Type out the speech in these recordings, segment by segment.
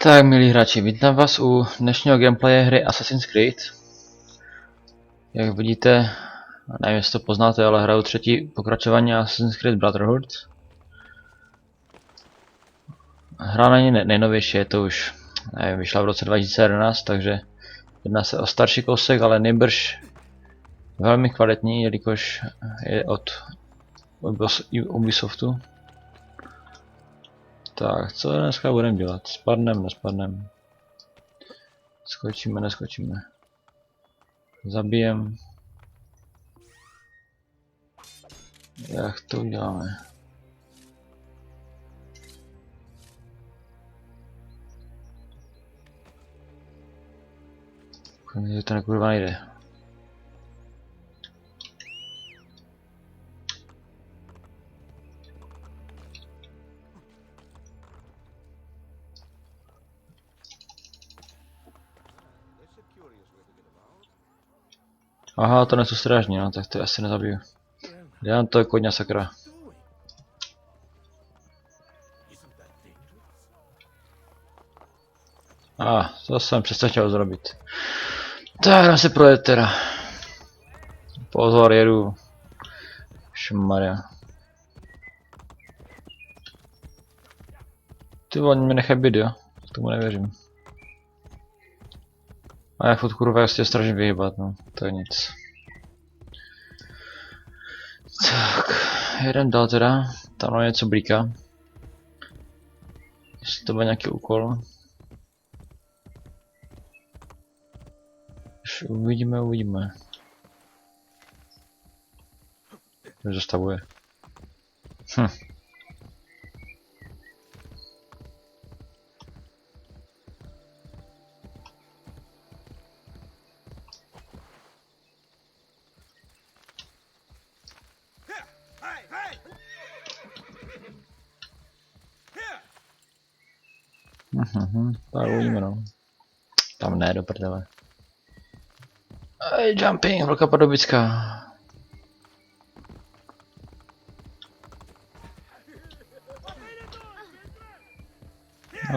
Tak, milí hráči, vítám vás u dnešního gameplaye hry Assassin's Creed. Jak vidíte, nevím, jestli to poznáte, ale hraju třetí pokračování Assassin's Creed Brotherhood. Hra není nejnovější, je to už, nevím, vyšla v roce 2011, takže jedná se o starší kousek, ale nejbrž velmi kvalitní, jelikož je od Ubisoftu. Tak, co dneska budeme dělat? Spadnem, nespadnem. Skočíme, neskočíme. Zabijem. Jak to uděláme? Že to nekurva nejde. Aha, to nejsou strážní, no, tak to asi nezabiju. Dělám to jako koňa, sakra. To jsem přesně chtěl zrobit. Tak, jdem se projet teda. Pozor, jedu. Šmaria. Ty oni mě nechají být, jo? Tomu nevěřím. A já furt kurva se strašně vyhýbat, no. To je nic. Tak, jedem dál teda. Tam je něco blíká. Jestli to bude nějaký úkol. Uvidíme. Už zastavuje. Tak uvidíme, no. Tam ne, do prdele. Jumping, velká Pardubická.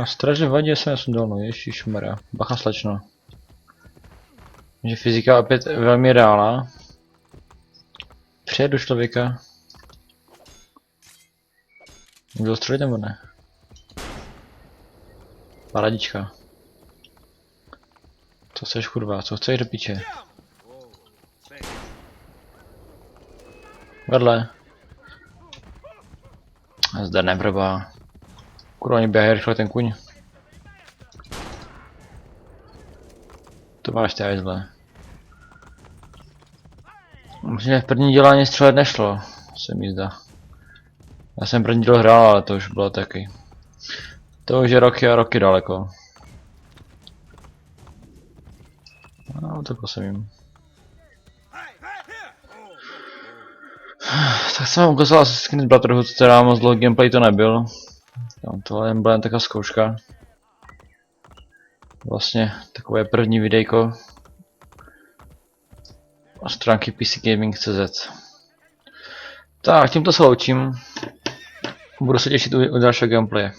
Strašně vadí, jsem dolů, ježišmarja. Bacha slečno. Že fyzika opět velmi reálná. Přijedu člověka. Můžu střelit nebo ne? Paradička. Co chceš kurva, co chceš do piče? Vedle. Zde nebrba. Kurva, oni běhají rychle ten kuň. To máš tady zle. Myslím, že v první díle ani střelet nešlo, se mi zdá. Já jsem první díl hrál, ale to už bylo taky. To už je roky a roky daleko. No, to posledním. Tak jsem vám ukázal Assassin's Creed Brotherhood, teda moc dlouhý gameplay to nebyl. Tam tohle byla jen taková zkouška. Vlastně takové první videjko. A stránky PCGaming.cz. Tak, tímto se loučím. Budu se těšit u dalšího gameplaye.